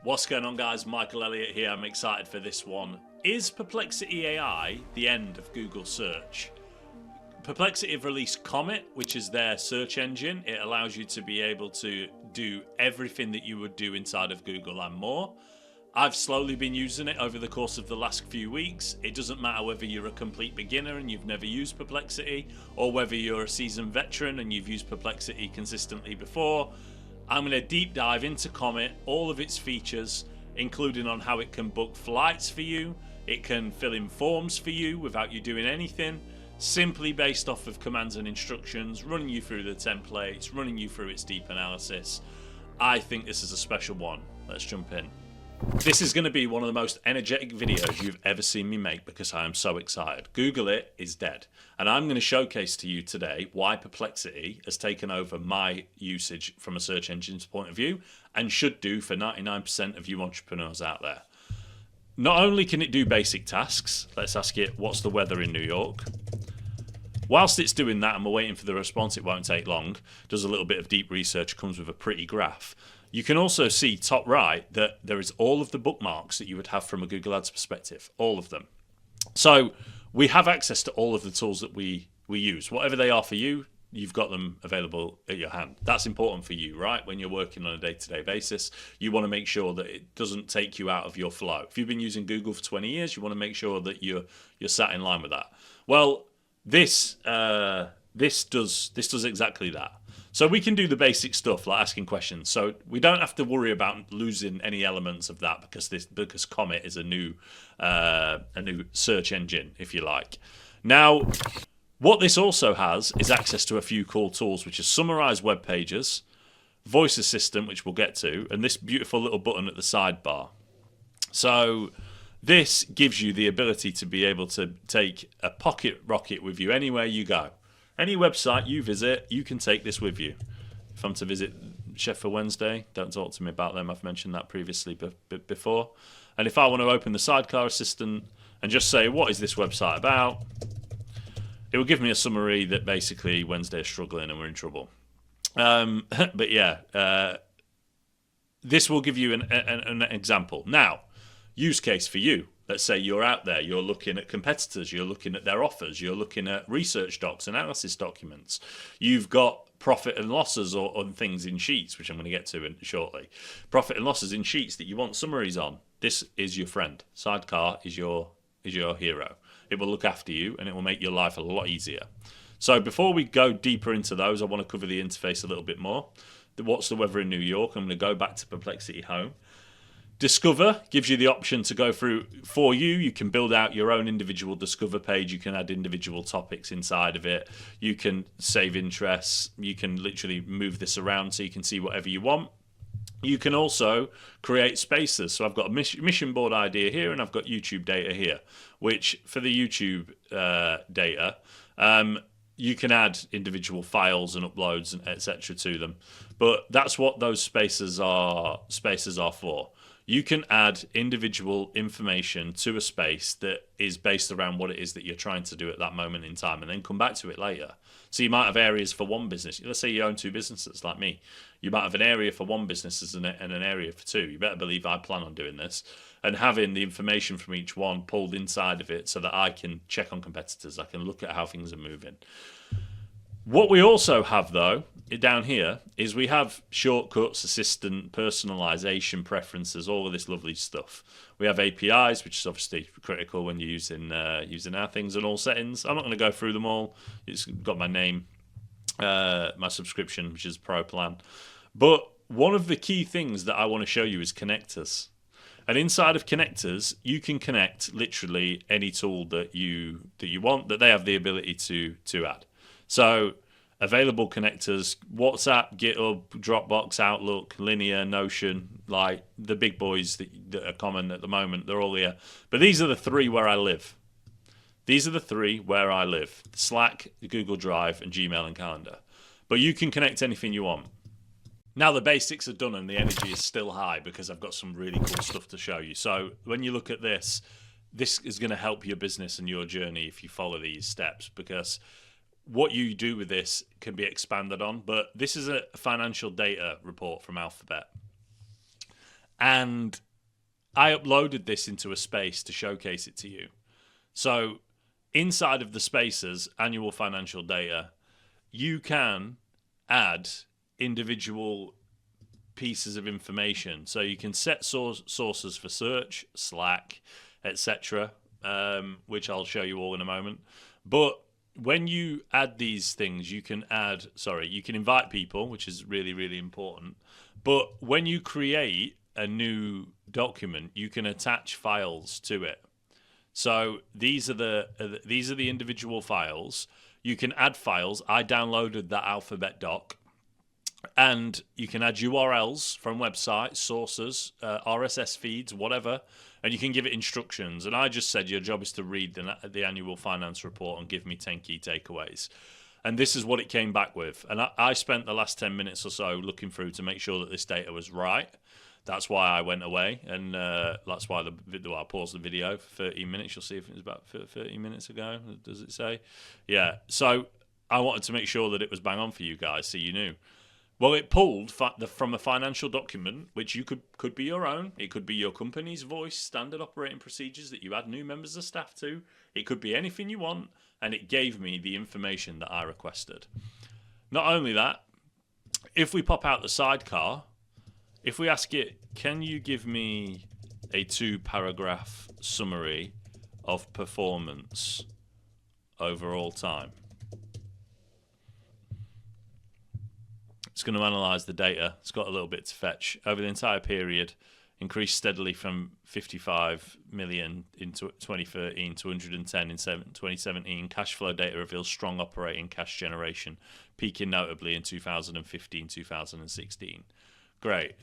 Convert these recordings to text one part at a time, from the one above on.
What's going on, guys? Michael Elliott here. I'm excited for this one. Is Perplexity AI the end of Google search? Perplexity have released Comet, which is their search engine. It allows you to be able to do everything that you would do inside of Google and more. I've slowly been using it over the course of the last few weeks. It doesn't matter whether you're a complete beginner and you've never used Perplexity, or whether you're a seasoned veteran and you've used Perplexity consistently before. I'm going to deep dive into Comet, all of its features, including on how it can book flights for you, it can fill in forms for you without you doing anything, simply based off of commands and instructions, running you through the templates, running you through its deep analysis. I think this is a special one. Let's jump in. This is going to be one of the most energetic videos you've ever seen me make because I am so excited. Google it is dead. And I'm going to showcase to you today why Perplexity has taken over my usage from a search engine's point of view and should do for 99% of you entrepreneurs out there. Not only can it do basic tasks, let's ask it, what's the weather in New York? Whilst it's doing that and we're waiting for the response, it won't take long, does a little bit of deep research, comes with a pretty graph. You can also see top right that there is all of the bookmarks that you would have from a Google Ads perspective, all of them. So we have access to all of the tools that we use. Whatever they are for you, you've got them available at your hand. That's important for you, right? When you're working on a day-to-day basis, you want to make sure that it doesn't take you out of your flow. If you've been using Google for 20 years, you want to make sure that you're sat in line with that. Well, this does exactly that. So we can do the basic stuff like asking questions. So we don't have to worry about losing any elements of that because Comet is a new search engine, if you like. Now, what this also has is access to a few cool tools, which is summarize web pages, voice assistant, which we'll get to, and this beautiful little button at the sidebar. So this gives you the ability to be able to take a pocket rocket with you anywhere you go. Any website you visit, you can take this with you. If I'm to visit Sheffield Wednesday, don't talk to me about them. I've mentioned that previously before. And if I want to open the sidecar assistant and just say, what is this website about? It will give me a summary that basically Wednesday is struggling and we're in trouble. But yeah, this will give you an example. Now, use case for you. Let's say you're out there, you're looking at competitors, you're looking at their offers, you're looking at research docs, analysis documents. You've got profit and losses on things in sheets, which I'm going to get to shortly. Profit and losses in sheets that you want summaries on. This is your friend. Sidecar is your hero. It will look after you and it will make your life a lot easier. So before we go deeper into those, I want to cover the interface a little bit more. What's the weather in New York? I'm going to go back to Perplexity Home. Discover gives you the option to go through for you. You can build out your own individual Discover page. You can add individual topics inside of it. You can save interests. You can literally move this around so you can see whatever you want. You can also create spaces. So I've got a mission board idea here and I've got YouTube data here, which for the YouTube data, you can add individual files and uploads and etc. to them. But that's what those spaces are for. You can add individual information to a space that is based around what it is that you're trying to do at that moment in time and then come back to it later. So you might have areas for one business. Let's say you own two businesses like me. You might have an area for one business and an area for two. You better believe I plan on doing this and having the information from each one pulled inside of it so that I can check on competitors. I can look at how things are moving. What we also have, though, down here is we have shortcuts, assistant, personalization, preferences, all of this lovely stuff. We have APIs, which is obviously critical when you're using our things and all settings. I'm not going to go through them all. It's got my name, my subscription, which is Pro plan. But one of the key things that I want to show you is connectors. And inside of connectors, you can connect literally any tool that you want that they have the ability to add. So available connectors, WhatsApp, GitHub, Dropbox, Outlook, Linear, Notion, like the big boys that are common at the moment, they're all here. But these are the three where I live. Slack, Google Drive, and Gmail and Calendar. But you can connect anything you want. Now the basics are done and the energy is still high because I've got some really cool stuff to show you. So when you look at this is going to help your business and your journey if you follow these steps, because what you do with this can be expanded on. But this is a financial data report from Alphabet. And I uploaded this into a space to showcase it to you. So inside of the spaces annual financial data, you can add individual pieces of information. So you can set sources for search, Slack, etc., which I'll show you all in a moment. But when you add these things, you can invite people, which is really, really important. But when you create a new document, you can attach files to it. So these are the individual files. You can add files. I downloaded that Alphabet doc, and you can add URLs from websites, sources, RSS feeds, whatever, and you can give it instructions. And I just said your job is to read the annual finance report and give me 10 key takeaways. And this is what it came back with. And I spent the last 10 minutes or so looking through to make sure that this data was right. That's why I went away, and that's why I paused the video for 13 minutes. You'll see if it was about 13 minutes ago. Does it say? Yeah. So I wanted to make sure that it was bang on for you guys, so you knew. Well, it pulled from a financial document, which you could be your own. It could be your company's voice, standard operating procedures that you add new members of staff to. It could be anything you want, and it gave me the information that I requested. Not only that, if we pop out the sidecar, if we ask it, can you give me a 2-paragraph summary of performance over all time? It's going to analyse the data. It's got a little bit to fetch. Over the entire period, increased steadily from 55 million in 2013 to 110 in 2017. Cash flow data reveals strong operating cash generation, peaking notably in 2015-2016. Great.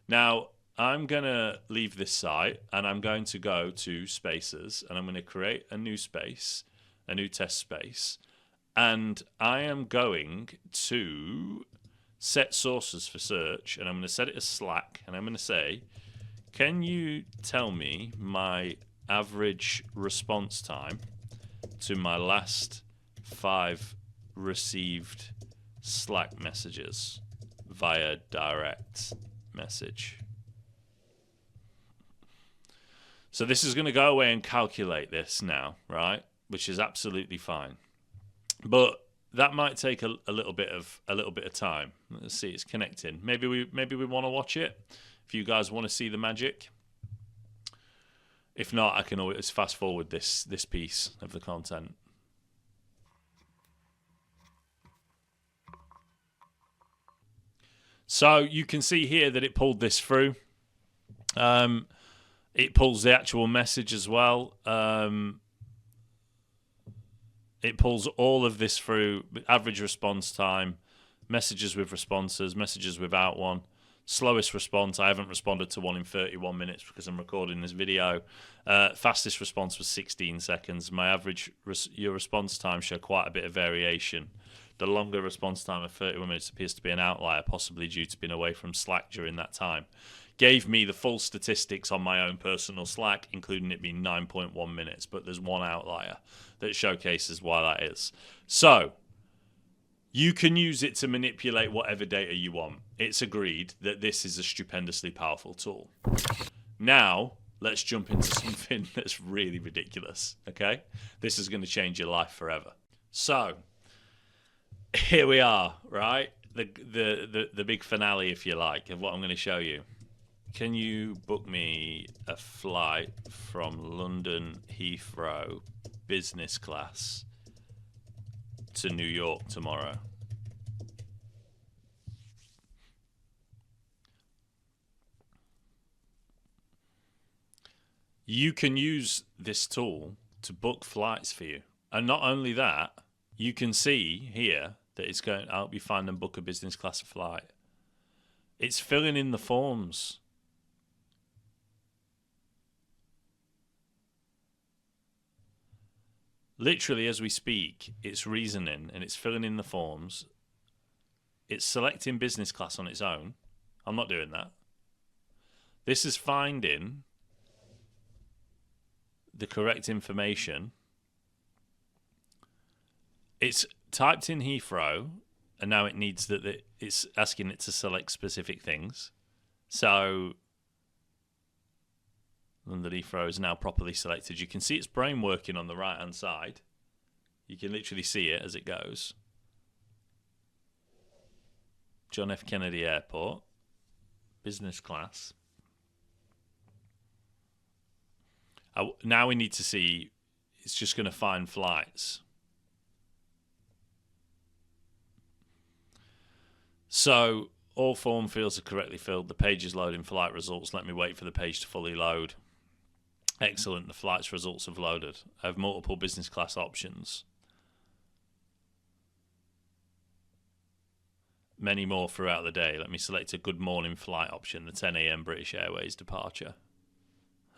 Now, I'm going to leave this site, and I'm going to go to Spaces, and I'm going to create a new space, a new test space, and I am going to set sources for search, and I'm going to set it as Slack, and I'm going to say, can you tell me my average response time to my last 5 received Slack messages via direct message? So this is going to go away and calculate this now, right? Which is absolutely fine. But that might take a little bit of time. Let's see, it's connecting. Maybe we want to watch it. If you guys want to see the magic. If not, I can always fast forward this piece of the content. So you can see here that it pulled this through. It pulls the actual message as well. It pulls all of this through. Average response time, messages with responses, messages without one. Slowest response, I haven't responded to one in 31 minutes because I'm recording this video. Fastest response was 16 seconds. My average your response time show quite a bit of variation. The longer response time of 31 minutes appears to be an outlier, possibly due to being away from Slack during that time. Gave me the full statistics on my own personal Slack, including it being 9.1 minutes, but there's one outlier that showcases why that is. So, you can use it to manipulate whatever data you want. It's agreed that this is a stupendously powerful tool. Now, let's jump into something that's really ridiculous, okay? This is going to change your life forever. So, here we are, right? The big finale, if you like, of what I'm going to show you. Can you book me a flight from London Heathrow business class to New York tomorrow? You can use this tool to book flights for you. And not only that, you can see here that it's going to help you find and book a business class flight. It's filling in the forms. Literally, as we speak, it's reasoning and it's filling in the forms. It's selecting business class on its own. I'm not doing that. This is finding the correct information. It's typed in Heathrow, and now it needs it's asking it to select specific things. So underneath row is now properly selected. You can see its brain working on the right hand side. You can literally see it as it goes. John F. Kennedy Airport, business class. Now we need to see, it's just going to find flights. So all form fields are correctly filled. The page is loading flight results. Let me wait for the page to fully load. Excellent. The flight's results have loaded. I have multiple business class options. Many more throughout the day. Let me select a good morning flight option, the 10 a.m. British Airways departure.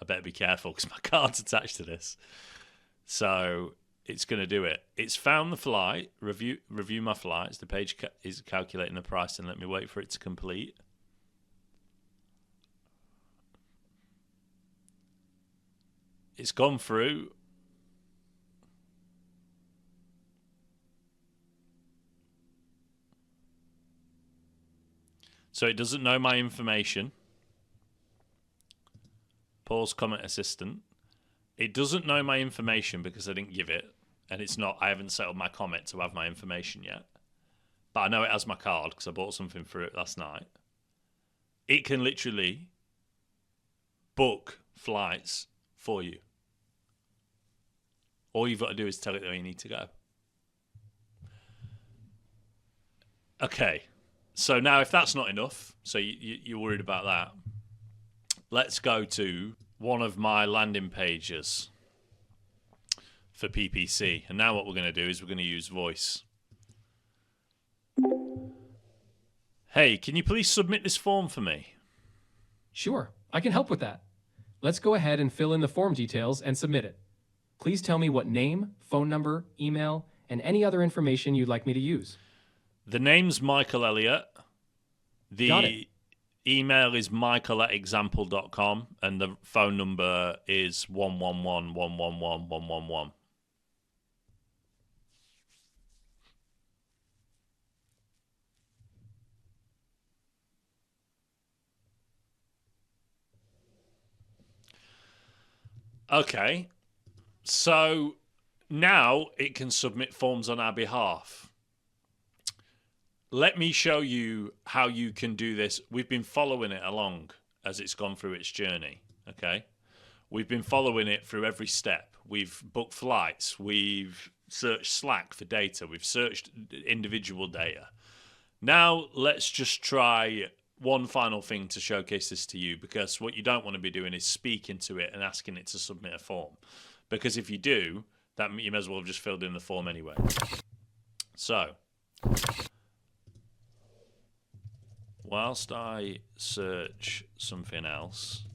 I better be careful because my card's attached to this. So it's going to do it. It's found the flight. Review my flights. The page is calculating the price, and let me wait for it to complete. It's gone through. So it doesn't know my information. Pause comment assistant. It doesn't know my information because I didn't give it. And it's not, I haven't set up my comment to have my information yet. But I know it has my card because I bought something for it last night. It can literally book flights for you. All you've got to do is tell it where you need to go. Okay. So now if that's not enough, so you're worried about that, let's go to one of my landing pages for PPC. And now what we're going to do is we're going to use voice. Hey, can you please submit this form for me? Sure, I can help with that. Let's go ahead and fill in the form details and submit it. Please tell me what name, phone number, email, and any other information you'd like me to use. The name's Michael Elliott. Got it. Email is michael@example.com, and the phone number is 111-111-111. Okay, so now it can submit forms on our behalf. Let me show you how you can do this. We've been following it along as it's gone through its journey, okay? We've been following it through every step. We've booked flights. We've searched Slack for data. We've searched individual data. Now let's just try one final thing to showcase this to you, because what you don't want to be doing is speaking to it and asking it to submit a form. Because if you do, that you may as well have just filled in the form anyway. So whilst I search something else,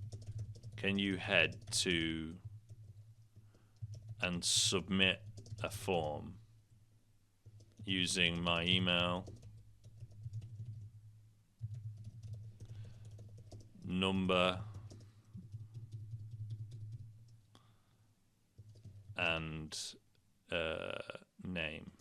can you head to and submit a form using my email, number, and name?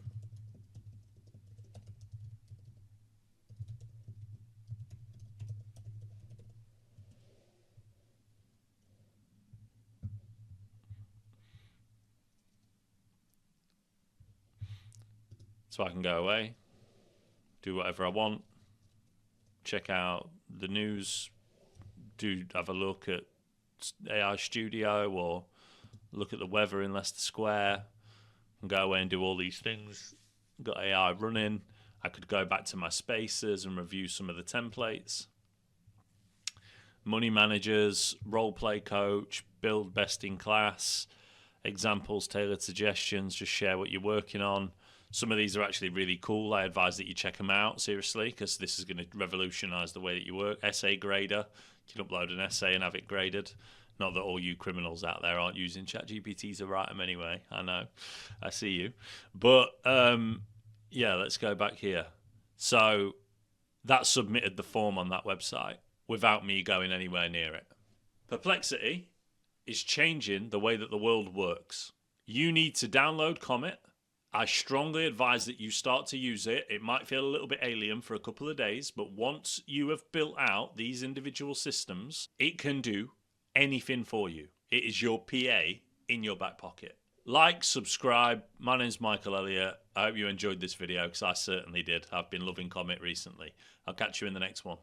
So I can go away, do whatever I want, check out the news, have a look at AI Studio, or look at the weather in Leicester Square, and go away and do all these things. Got AI running. I could go back to my spaces and review some of the templates. Money managers, role play coach, build best in class, examples, tailored suggestions, just share what you're working on. Some of these are actually really cool. I advise that you check them out, seriously, because this is going to revolutionize the way that you work. Essay grader. You can upload an essay and have it graded. Not that all you criminals out there aren't using ChatGPT to write them anyway. I know. I see you. But, yeah, let's go back here. So that submitted the form on that website without me going anywhere near it. Perplexity is changing the way that the world works. You need to download Comet. I strongly advise that you start to use it. It might feel a little bit alien for a couple of days, but once you have built out these individual systems, it can do anything for you. It is your PA in your back pocket. Like, subscribe. My name's Michael Elliott. I hope you enjoyed this video because I certainly did. I've been loving Comet recently. I'll catch you in the next one.